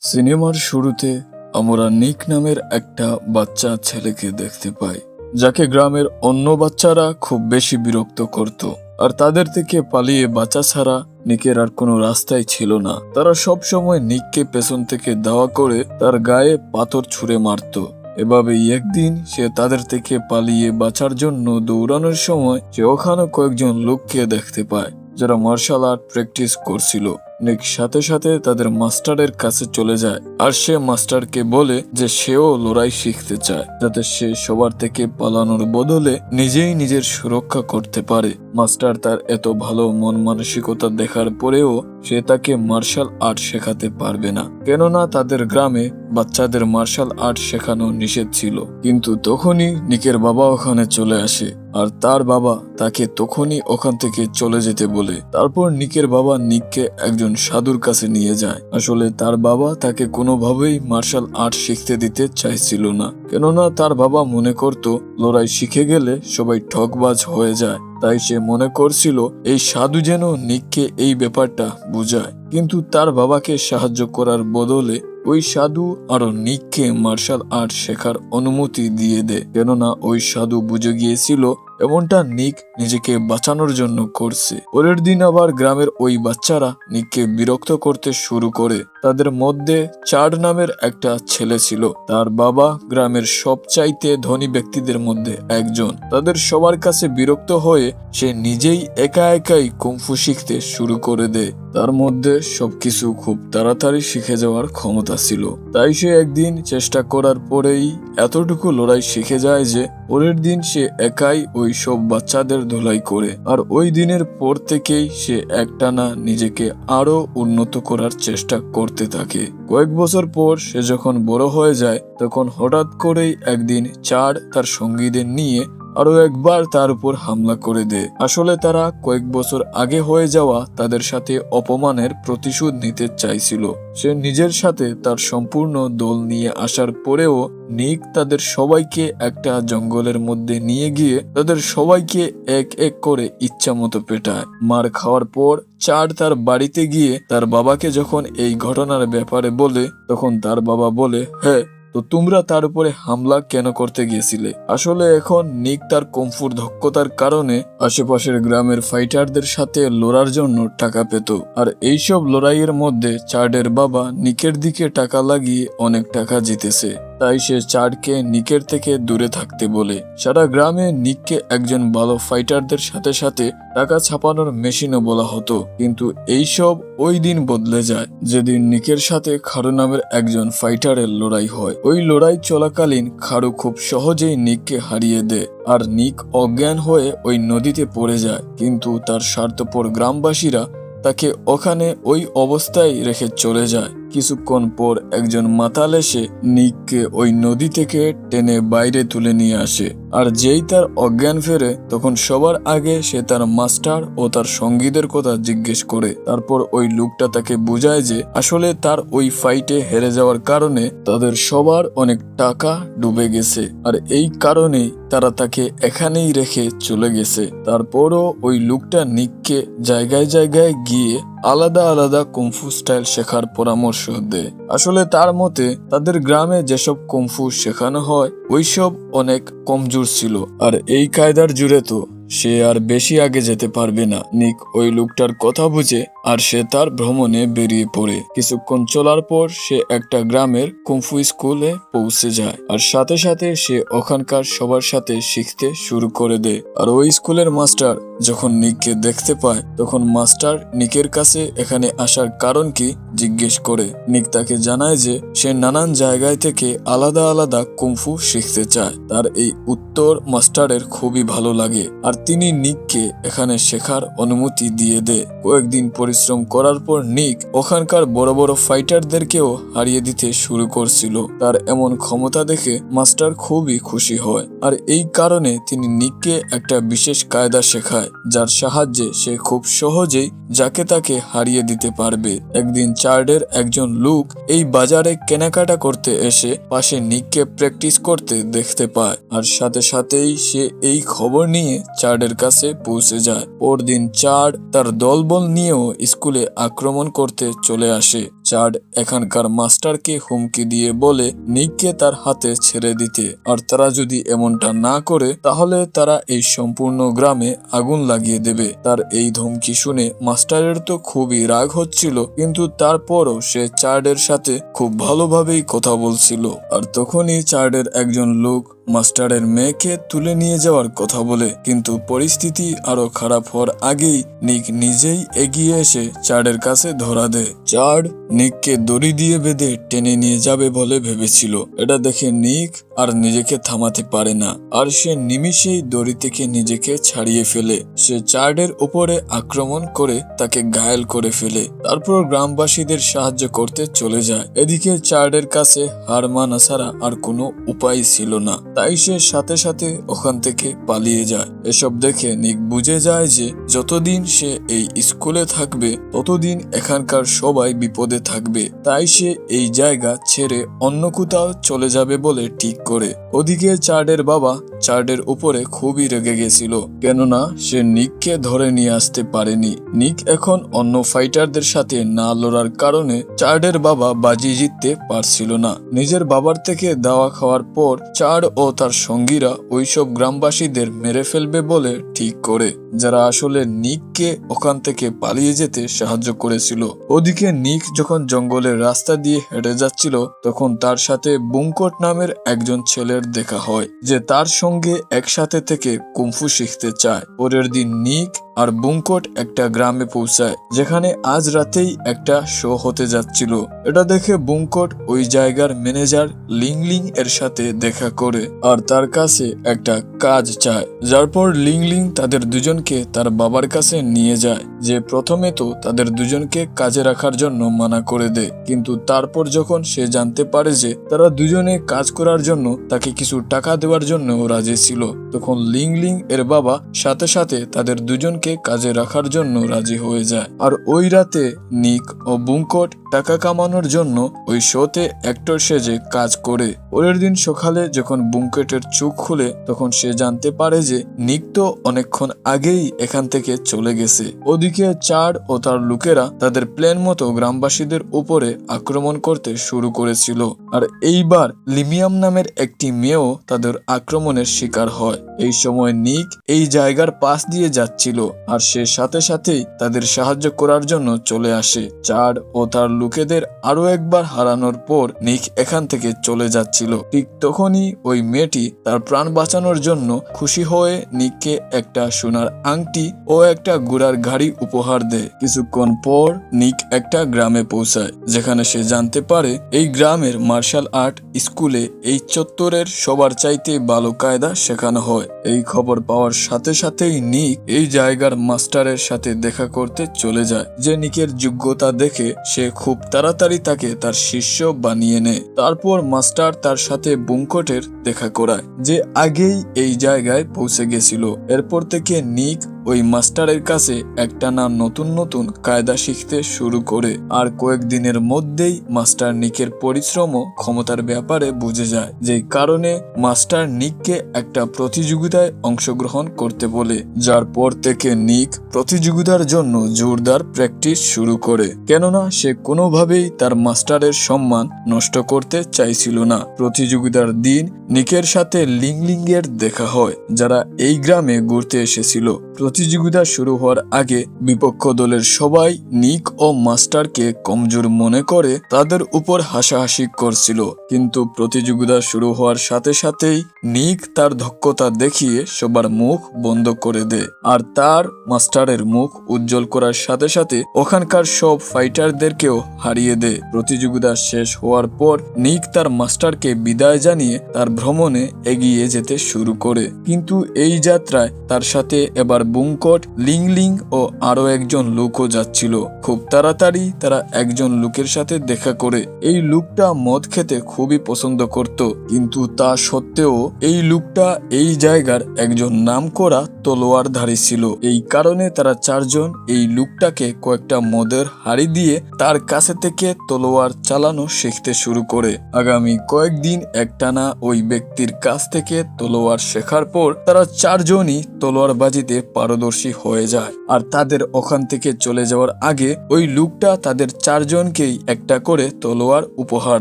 সিনেমার শুরুতে আমরা নিক নামের একটা বাচ্চা ছেলেকে দেখতে পাই, যাকে গ্রামের অন্য বাচ্চারা খুব বেশি বিরক্ত করত। আর তাদের থেকে পালিয়ে বাঁচা ছাড়া নিকের আর কোনো রাস্তাই ছিল না। তারা সব সময় নিককে পেছন থেকে ধাওয়া করে তার গায়ে পাথর ছুঁড়ে মারত। এভাবেই একদিন সে তাদের থেকে পালিয়ে বাঁচার জন্য দৌড়ানোর সময় সে ওখানে কয়েকজন লোককে দেখতে পায়, যারা মার্শাল আর্ট প্র্যাকটিস করছিল। নিক সাথে সাথে তাদের মাস্টারের কাছে চলে যায়, আর সে মাস্টারকে বলে যে সেও লড়াই শিখতে চায়, যাতে সে সবার থেকে পালানোর বদলে নিজেই নিজের সুরক্ষা করতে পারে। মাস্টার তার এত ভালো মন মানসিকতা দেখার পরেও সে তাকে মার্শাল আর্ট শেখাতে পারবে না, কেননা তাদের গ্রামে বাচ্চাদের মার্শাল আর্ট শেখানো নিষেধ ছিল। কিন্তু তখনই নিকের বাবা ওখানে চলে আসে, আর তার বাবা তাকে তখনই ওখান থেকে চলে যেতে বলে। তারপর নিকের বাবা নিককে একজন সাধুর কাছে নিয়ে যায়। আসলে তার বাবা তাকে কোনোভাবেই মার্শাল আর্ট শিখতে দিতে চাইছিল না, কেননা তার বাবা মনে করত লড়াই শিখে গেলে সবাই ঠকবাজ হয়ে যায়। তাই সে মনে করছিল এই সাধু যেন নিককে এই ব্যাপারটা বুঝায়। কিন্তু তার বাবাকে সাহায্য করার বদলে ওই সাধু আরো নিককে মার্শাল আর্ট শেখার অনুমতি দিয়ে দেয়, কেননা ওই সাধু বুঝে গিয়েছিল এমনটা নিক নিজেকে বাঁচানোর জন্য করছে। পরের দিন আবার গ্রামের ওই বাচ্চারা নিককে বিরক্ত করতে শুরু করে। তাদের মধ্যে চার্ড নামের একটা ছেলে ছিল। তার বাবা গ্রামের সবচাইতে ধনী ব্যক্তিদের মধ্যে একজন। তাদের সবার কাছে বিরক্ত হয়ে সে নিজেই একা একাই কুংফু শিখতে শুরু করে দেয়। তার মধ্যে সবকিছু খুব তাড়াতাড়ি শিখে যাওয়ার ক্ষমতা ছিল। তাই সে একদিন চেষ্টা করার পরেই এতটুকু লড়াই শিখে যায় যে পরের দিন সে একাই ওই সব বাচ্চাদের ধুলাই করে। আর ওই দিনের পর থেকেই সে একটানা নিজেকে আরো উন্নত করার চেষ্টা করতে থাকে। কয়েক বছর পর সে যখন বড় হয়ে যায়, তখন হঠাৎ করেই একদিন চার্ড তার সঙ্গীদের নিয়ে আরো একবার তার উপর হামলা করে দেয়। আসলে তারা কয়েক বছর আগে হয়ে যাওয়া তাদের সাথে অপমানের প্রতিশোধ নিতে চাইছিল। সে নিজের সাথে তার সম্পূর্ণ দল নিয়ে আসার পরেও নিক তাদের সবাইকে একটা জঙ্গলের মধ্যে নিয়ে গিয়ে তাদের সবাইকে এক এক করে ইচ্ছা মতো পেটায়। মার খাওয়ার পর চার্ড তার বাড়িতে গিয়ে তার বাবাকে যখন এই ঘটনার ব্যাপারে বলে, তখন তার বাবা বলে, হ্যাঁ, তো তোমরা তার উপরে হামলা কেন করতে গিয়েছিলে? আসলে এখন নিক তার কুংফুর দক্ষতার কারণে আশেপাশের গ্রামের ফাইটারদের সাথে লড়ার জন্য টাকা পেত। আর এইসব লড়াইয়ের মধ্যে চার্ডের বাবা নিকের দিকে টাকা লাগিয়ে অনেক টাকা জিতেছে। তাই সে চার্ডকে নিকের থেকে দূরে থাকতে বলে। সারা গ্রামে নিককে একজন ভালো ফাইটারদের সাথে সাথে টাকা ছাপানোর মেশিনও বলা হতো। কিন্তু এইসব ওই দিন বদলে যায় যেদিন নিকের সাথে খাড়ু নামের একজন ফাইটারের লড়াই হয়। ওই লড়াই চলাকালীন খাড়ু খুব সহজেই নিককে হারিয়ে দেয়, আর নিক অজ্ঞান হয়ে ওই নদীতে পড়ে যায়। কিন্তু তার স্বার্থপর গ্রামবাসীরা তাকে ওখানে ওই অবস্থায় রেখে চলে যায়। কিছুক্ষণ পর একজন মাতাল এসে নিককে ওই নদী থেকে টেনে বাইরে তুলে নিয়ে আসে। আর যেই তার অজ্ঞান ফেরে, তখন সবার আগে সে তার মাস্টার ও তার সঙ্গীদের কথা জিজ্ঞেস করে। তারপর ওই লোকটা তাকে বুঝায় যে আসলে তার ওই ফাইটে হেরে যাওয়ার কারণে তাদের সবার অনেক টাকা ডুবে গেছে, আর এই কারণেই তারা তাকে এখানেই রেখে চলে গেছে। তারপরও ওই লোকটা নিককে জায়গায় জায়গায় গিয়ে আলাদা আলাদা কুংফু স্টাইল শেখার পরামর্শ দেয়। আসলে তার মতে তাদের গ্রামে যেসব কুংফু শেখানো হয় ওইসব অনেক কমজোর ছিল, আর এই কায়দার জুড়ে তো সে আর বেশি আগে যেতে পারবে না। নিক ওই লোকটার কথা বুঝে আর সে তার ভ্রমণে বেরিয়ে পড়ে। কিছুক্ষণ চলার পর সে একটা গ্রামের কুংফু স্কুলে পৌঁছে যায়, আর সাথে সাথে সে ওখানকার সবার সাথে শিখতে শুরু করে দেয়। আর ওই স্কুলের মাস্টার যখন নিককে দেখতে পায়, তখন মাস্টার নিকের কাছে এখানে আসার কারণ কি জিজ্ঞেস করে। নিক তাকে জানায় যে সে নানান জায়গায় থেকে আলাদা আলাদা কুংফু শিখতে চায়। তার এই উত্তর মাস্টারের খুবই ভালো লাগে, আর তিনি নিককে এখানে শেখার অনুমতি দিয়ে দেয়। কয়েকদিন পরিশ্রম করার পর নিক ওখানকার বড় বড় ফাইটারদেরকেও হারিয়ে দিতে শুরু করছিল। তার এমন ক্ষমতা দেখে মাস্টার খুবই খুশি হয়, আর এই কারণে তিনি নিককে একটা বিশেষ কায়দা শেখায়, যার সাহায্যে সে খুব সহজেই যাকে তাকে হারিয়ে দিতে পারবে। একদিন চার্ডের একজন লোক এই বাজারে কেনাকাটা করতে এসে পাশে নিককে প্র্যাকটিস করতে দেখতে পায়, আর সাথে সাথেই সে এই খবর নিয়ে চার্ডের কাছে পৌঁছে যায়। পরদিন চার্ড তার দলবল নিয়েও স্কুলে আক্রমণ করতে চলে আসে। চার্ড এখানকার মাস্টারকে হুমকি দিয়ে বলে নিককে তার হাতে ছেড়ে দিতে, আর তারা যদি এমনটা না করে তাহলে তারা এই সম্পূর্ণ গ্রামে আগুন লাগিয়ে দেবে। তার এই ধমকি শুনে মাস্টারের তো খুবই রাগ হচ্ছিল, কিন্তু তারপরও সে চার্ডের সাথে খুব ভালোভাবেই কথা বলছিল। আর তখনই চার্ডের একজন লোক মাস্টারের মেয়েকে তুলে নিয়ে যাওয়ার কথা বলে, কিন্তু পরিস্থিতি আরো খারাপ হওয়ার আগেই নিক নিজেই এগিয়ে এসে চার্ডের কাছে ধরা দেয়। চার্ড নিককে দড়ি দিয়ে বেঁধে টেনে নিয়ে যাবে বলে ভেবেছিল। এটা দেখে নিক আর নিজেকে থামাতে পারে না, আর সে নিমিষেই দড়ি থেকে নিজেকে ছাড়িয়ে ফেলে। সে চার্ডের উপরে আক্রমণ করে তাকে ঘায়েল করে ফেলে, তারপর গ্রামবাসীদের সাহায্য করতে চলে যায়। এদিকে চার্ডের কাছে হার মানা ছাড়া আর কোনো উপায় ছিল না, তাই সে সাথে সাথে ওখান থেকে পালিয়ে যায়। এসব দেখে নিক বুঝে যায় যে যতদিন সে এই স্কুলে থাকবে ততদিন এখানকার সবাই বিপদে থাকবে, তাই সে এই জায়গা ছেড়ে অন্য কোথাও চলে যাবে বলে ঠিক করে। ওদিকে চার্ডের বাবা চার্ডের উপরে খুবই রেগে গেছিল, কেননা সে নিককে ধরে নিয়ে আসতে পারেনি। নিক এখন অন্য ফাইটারদের সাথে না লড়ার কারণে চার্ডের বাবা বাজি জিততে পারছিল না। নিজের বাবার থেকে দাওয়া খাওয়ার পর চার্ড ও তার সঙ্গীরা ওইসব গ্রামবাসীদের মেরে ফেলবে বলে ঠিক করে, যারা আসলে নিককে ওখান থেকে পালিয়ে যেতে সাহায্য করেছিল। ওদিকে নিক যখন জঙ্গলের রাস্তা দিয়ে হেঁটে যাচ্ছিল তখন তার সাথে বুংকট নামের একজন ছেলের দেখা হয়, যে তার সঙ্গে একসাথে থেকে কুংফু শিখতে চায়। পরের দিন নিক আর বুংকট একটা গ্রামে পৌঁছায়, যেখানে আজ রাতেই একটা শো হতে যাচ্ছিল। এটা দেখে বুংকট ওই জায়গার ম্যানেজার লিংলিং এর সাথে দেখা করে আর তার কাছে একটা কাজ চায়, যার পর লিংলিং তাদের দুজনকে তার বাবার কাছে নিয়ে যায়। যে প্রথমে তো তাদের দুজনকে কাজে রাখার জন্য মানা করে দেয়, কিন্তু তারপর যখন সে জানতে পারে যে তারা দুজনে কাজ করার জন্য তাকে কিছু টাকা দেওয়ার জন্য রাজি ছিল, তখন লিংলিং এর বাবা সাথে সাথে তাদের দুজনকে কাজে রাখার জন্য রাজি হয়ে যায়। আর ওই রাতে নিক ও বুংকট টাকা কামানোর জন্য ওই শোতে অ্যাক্টর সেজে কাজ করে। পরের দিন সকালে যখন বুংকটের চোখ খুলে তখন সে জানতে পারে যে নিক তো অনেকক্ষণ আগেই এখান থেকে চলে গেছে। ওদিকে চার্ড ও তার লোকেরা তাদের প্ল্যান মতো গ্রামবাসীদের উপরে আক্রমণ করতে শুরু করেছিল, আর এইবার লিমিয়াম নামের একটি মেয়েও তাদের আক্রমণের শিকার হয়। এই সময় নিক এই জায়গার পাশ দিয়ে যাচ্ছিল, আর সে সাথে সাথেই তাদের সাহায্য করার জন্য চলে আসে। চার্ড ও তার লোকেদের আরো একবার হারানোর পর নিক এখান থেকে চলে যাচ্ছিল। ঠিক তখনই ওই মেয়েটি তার প্রাণ বাঁচানোর জন্য খুশি হয়ে নিককে একটা সোনার আংটি ও একটা ঘোড়ার গাড়ি উপহার দেয়। কিছুক্ষণ পর নিক একটা গ্রামে পৌঁছায়, যেখানে সে জানতে পারে এই গ্রামের মার্শাল আর্ট স্কুলে এই চত্বরের সবার চাইতে ভালো কায়দা শেখানো হয়। এই খবর পাওয়ার সাথে সাথেই নিক এই জায়গার মাস্টারের সাথে দেখা করতে চলে যায়, যে নিকের যোগ্যতা দেখে সে খুব তাড়াতাড়ি তাকে তার শিষ্য বানিয়ে নেয়। তারপর মাস্টার তার সাথে বুংকটের দেখা করায়, যে আগেই এই জায়গায় পৌঁছে গেছিল। এরপর থেকে নিক ওই মাস্টারের কাছে একটানা নতুন নতুন কায়দা শিখতে শুরু করে, আর কয়েকদিনের মধ্যেই মাস্টার নিকের পরিশ্রম ও ক্ষমতার ব্যাপারে বুঝে যায়, যে কারণে মাস্টার নিককে একটা প্রতিযোগিতায় অংশগ্রহণ করতে বলে। যার পর থেকে নিক প্রতিযোগিতার জন্য জোরদার প্র্যাকটিস শুরু করে, কেননা সে কোনোভাবেই তার মাস্টারের সম্মান নষ্ট করতে চাইছিল না। প্রতিযোগিতার দিন নিকের সাথে লিংলিং এর দেখা হয়, যারা এই গ্রামে ঘুরতে এসেছিল। প্রতিযোগিতা শুরু হওয়ার আগে বিপক্ষ দলের সবাই নিক ও মাস্টারকে কমজোর মনে করে তাদের উপর হাসাহাসি করছিল, কিন্তু প্রতিযোগিতা শুরু হওয়ার সাথে সাথেই নিক তার দক্ষতা দেখিয়ে সবার মুখ বন্ধ করে দেয়, আর তার মাস্টারের মুখ উজ্জ্বল করার সাথে সাথে ওখানকার সব ফাইটারদেরকেও হারিয়ে দেয়। প্রতিযোগিতা শেষ হওয়ার পর নিক তার মাস্টারকে বিদায় জানিয়ে তার ভ্রমণে এগিয়ে যেতে শুরু করে, কিন্তু এই যাত্রায় তার সাথে এবার বুংকট, লিংলিং ও আরো একজন লোকও যাচ্ছিল। খুব তাড়াতাড়ি তারা একজন লোকের সাথে দেখা করে। এই লোকটা মদ খেতে খুবই পছন্দ করত, কিন্তু তা সত্ত্বেও এই লোকটা লোকটা এই জায়গার একজন নামকরা তলোয়ারধারী ছিল। এই কারণে তারা চারজন এই লোকটাকে কয়েকটা মদের হাড়ি দিয়ে তার কাছে থেকে তলোয়ার চালানো শিখতে শুরু করে। আগামী কয়েকদিন একটানা ওই ব্যক্তির কাছ থেকে তলোয়ার শেখার পর তারা চারজনই তলোয়ারবাজিতে পারদর্শী হয়ে যায়। আর তাদের ওখান থেকে চলে যাওয়ার আগে ওই লোকটা তাদের চারজনকেই একটা করে তলোয়ার উপহার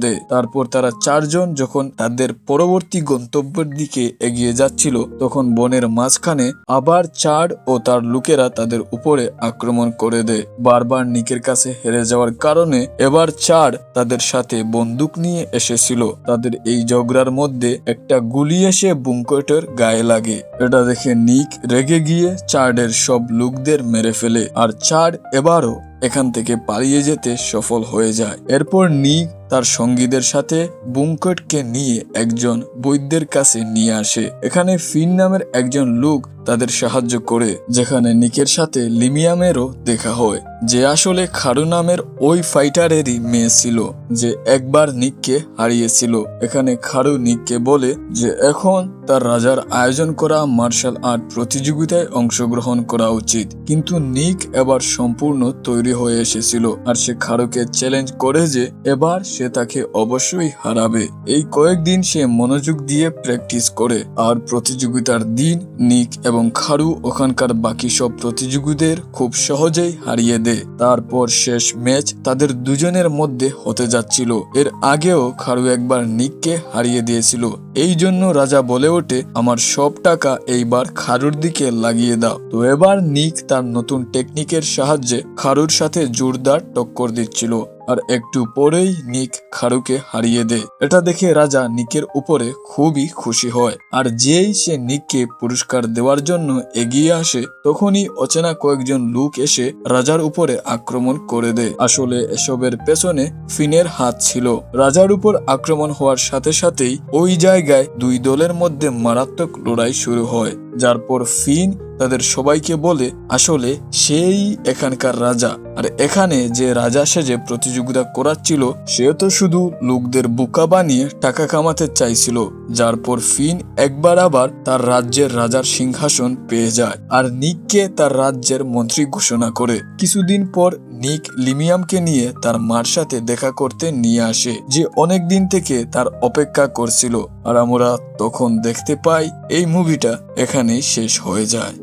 দেয়। তারপর তারা চারজন যখন তাদের পরবর্তী গন্তব্যের দিকে এগিয়ে যাচ্ছিল তখন বনের মাঝখানে আবার চার্ড ও তার লোকেরা তাদের উপরে আক্রমণ করে দেয়। বারবার নিকের কাছে হেরে যাওয়ার কারণে এবার চার্ড তাদের সাথে বন্দুক নিয়ে এসেছিল। তাদের এই ঝগড়ার মধ্যে একটা গুলি এসে বুঙ্কটের গায়ে লাগে। এটা দেখে নিক রেগে গিয়ে চার্ডের সব লোকদের মেরে ফেলে আর চার্ড এবারও এখান থেকে পালিয়ে যেতে সফল হয়ে যায়। এরপর নিক তার সঙ্গীদের সাথে বুঙ্কটকে নিয়ে একজন বৈদ্যের কাছে নিয়ে আসে। এখানে ফিন নামের একজন লোক তাদের সাহায্য করে, যেখানে নিকের সাথে লিমিয়ামেরও দেখা হয়, যে আসলে খারু নামের ওই ফাইটারেরই মেয়ে ছিল যে একবার নিককে হারিয়েছিল। এখানে খারু নিককে বলে যে এখন তার রাজার আয়োজন করা মার্শাল আর্ট প্রতিযোগিতায় অংশগ্রহণ করা উচিত, কিন্তু নিক এবার সম্পূর্ণ তৈরি হয়ে এসেছিল আর সে খারুকে চ্যালেঞ্জ করে যে এবার সে তাকে অবশ্যই হারাবে। এই কয়েকদিন সে মনোযোগ দিয়ে প্র্যাকটিস করে আর প্রতিযোগিতার দিন নিক এবং খারু ওখানকার বাকি সব প্রতিযোগীদের খুব সহজেই হারিয়ে দেয়। তারপর শেষ ম্যাচ তাদের দুজনের মধ্যে হতে যাচ্ছিল। এর আগেও খারু একবার নিককে হারিয়ে দিয়েছিল। এই জন্য রাজা বলে ওঠে, আমার সব টাকা এইবার খারুর দিকে লাগিয়ে দাও। তো এবার নিক তার নতুন টেকনিকের সাহায্যে খারুর সাথে জোরদার টক্কর দিচ্ছিল আর একটু পরেই নিক খারুকে হারিয়ে দেয়। এটা দেখে রাজা নিকের উপরে খুবই খুশি হয় আর যেই সে নিককে পুরস্কার দেওয়ার জন্য এগিয়ে আসে তখনই অচেনা কয়েকজন লোক এসে রাজার উপরে আক্রমণ করে দেয়। আসলে এসবের পেছনে ফিনের হাত ছিল। রাজার উপর আক্রমণ হওয়ার সাথে সাথেই ওই জায়গায় দুই দলের মধ্যে মারাত্মক লড়াই শুরু হয়, যার পর ফিন তাদের সবাইকে বলে আসলে সেই এখানকার রাজা, আর এখানে যে রাজা সেজে প্রতিযোগিতা করাচ্ছিল সে তো শুধু লোকদের বোকা বানিয়ে টাকা কামাতে চাইছিল। যার পর ফিন একবার আবার তার রাজ্যের রাজার সিংহাসন পেয়ে যায় আর নিককে তার রাজ্যের মন্ত্রী ঘোষণা করে। কিছুদিন পর নিক লিমিয়ামকে নিয়ে তার মার সাথে দেখা করতে নিয়ে আসে, যে অনেক দিন থেকে তার অপেক্ষা করছিল। আর আমরা তখন দেখতে পাই এই মুভিটা এখানেই শেষ হয়ে যায়।